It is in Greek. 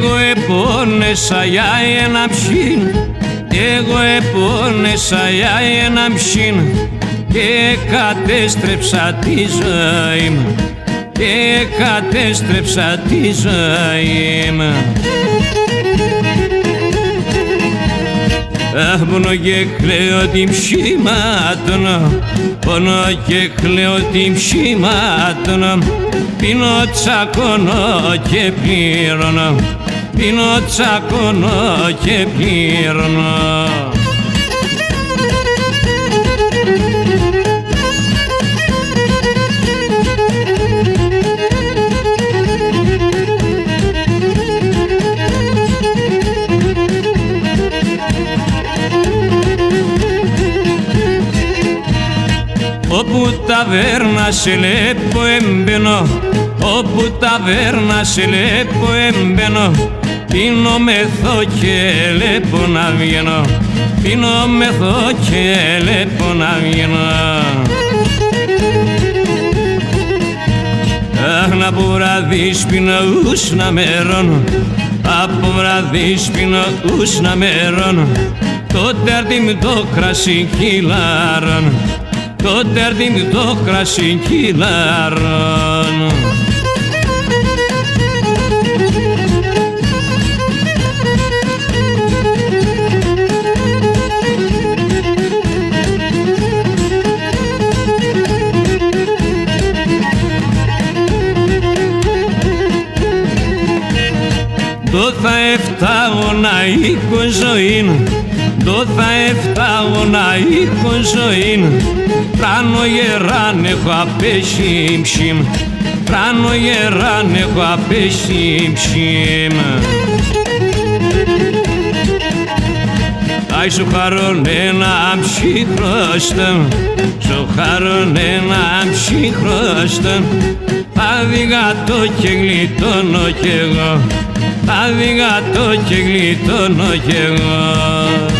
Εγώ επώνεσα για ένα ψήν, εγώ επώνεσα για ένα ψήν και κατέστρεψα τη ζωή μου, και κατέστρεψα τη ζωή μου. Πονώ και κλαίω την ψημάτωνα, πονώ και κλαίω την ψημάτωνα, πίνω τσακώνω και πληρώνω, πίνω τσακώνω και πληρώνω. Όπου ταβέρνα σε λέπω εμπαίνω, όπου ταβέρνα σε λέπω εμπαίνω, πίνω μεθό και λέπω να βγαίνω, πίνω μεθό και λέπω να βγαίνω. Αχ, να από βράδυ σπίνω ους να μερώνω, από βράδυ σπίνω ους να μερώνω, το τέρτι μου το κρασί κυλάρων, το τέρτι μου το κρασί κυλάρων. Το θα εφτάγω να έχω ζωήν, το θα εφτάγω να έχω ζωήν, πράνω γεράν έχω απέσει ψήμ, πράνω γεράν έχω απέσει ψήμ. Άι σου χαρών ένα ψυχρόστον, σου χαρών ένα ψυχρόστον, αδυγατώ και γλιτώνω κι εγώ, αδυγατώ και γλιτώνω κι εγώ.